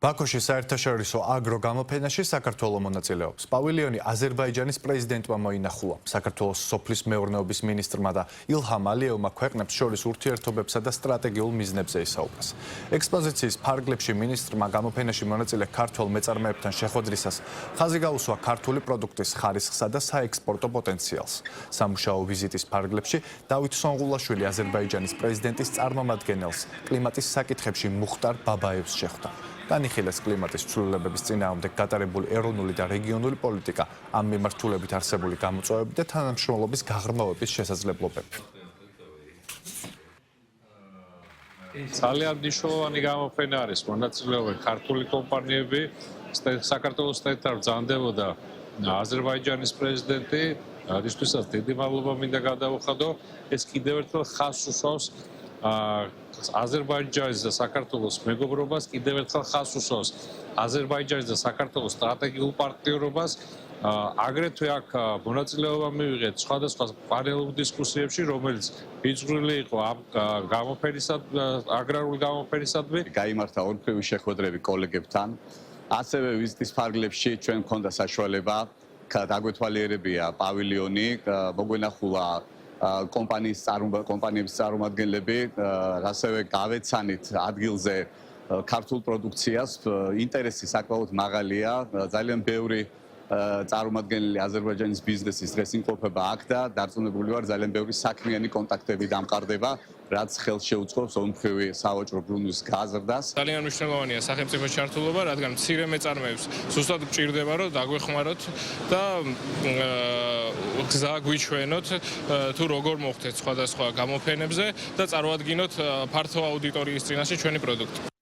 ბაქოში საერთაშორისო აგრო გამოფენაში საქართველო მონაწილეობს. პავილიონი აზერბაიჯანის პრეზიდენტმა მოინახულა. საქართველოს სოფლის მეურნეობის მინისტრმა და ილჰამ ალიევმა ქვეყნებს შორის ურთიერთობებსა და სტრატეგიულ მიზნებზე ისაუბრეს. ექსპოზიციის ფარგლებში მინისტრმა გამოფენაში მონაწილე ქართველ მეწარმეებთან შეხვედრისას ხაზი გაუსვა ქართული პროდუქტის ხარისხსა და საექსპორტო პოტენციალს. სამუშაო ვიზიტის ფარგლებში დავით სონღულაშვილი აზერბაიჯანის პრეზიდენტის წარმომადგენელს კლიმატის საკითხებში მუხტარ ბაბაევს შეხვდა. განიხილეს კლიმატის ცვლილებების წინააღმდეგ გატარებული ეროვნული და რეგიონული პოლიტიკა, ამ მიმართულებით არსებული გამოწვევები და თანამშრომლობის გაღრმავების შესაძლებლობები. ძალიან მნიშვნელოვანი გამოფენა არის, მონაწილეობენ ქართული კომპანიები, საქართველოსთან ბრძანდებოდა აზერბაიჯანის პრეზიდენტი, რისთვისაც დიდი მადლობა მინდა გადავუხადო, ეს კიდევ ერთხელ ხაზს უსვავს აზერბაიჯანის და საქართველოს მეგობრობას, კიდევ ერთხელ ხაზს უსვავს აზერბაიჯანის და საქართველოს სტრატეგიულ პარტნიორობას. აგრეთვე აქ მონაწილეობა მივიღეთ სხვადასხვა პანელურ დისკუსიებში, რომელიც ბიძღვრილი იყო ამ აგრარული გამოფენისადმი. გაიმართა ორფეროვანი შეხვედრები კოლეგებთან. ასევე ვიზიტის ფარგლებში ჩვენ მქონდა საშუალება დაგვეთვალიერებია პავილიონი, მოგვენახულა კომპანიების წარმომადგენლები, ასევე გავეცანით ადგილზე ქართულ პროდუქციას. ინტერესი საკმაოდ მაღალია, ძალიან ბევრი წარმომადგენელი აზერბაიჯანის ბიზნესის დღეს იმყოფება აქ და დარწმუნებული ვარ, ძალიან ბევრი საქმიანი კონტაქტები დამყარდება, რაც ხელს შეუწყობს ორმხრივი სავაჭრო ბრუნვის გაზრდას. ძალიან მნიშვნელოვანია სახელმწიფოს ჩართულობა, რადგან მცირე მეწარმეებს ზუსტად გჭირდება, რომ დაგვეხმაროთ და გზა გვიჩვენოთ თუ როგორ მოხდეთ სხვადასხვა გამოფენებზე და წარმოადგინოთ ფართო აუდიტორიის წინაშე ჩვენი პროდუქტი.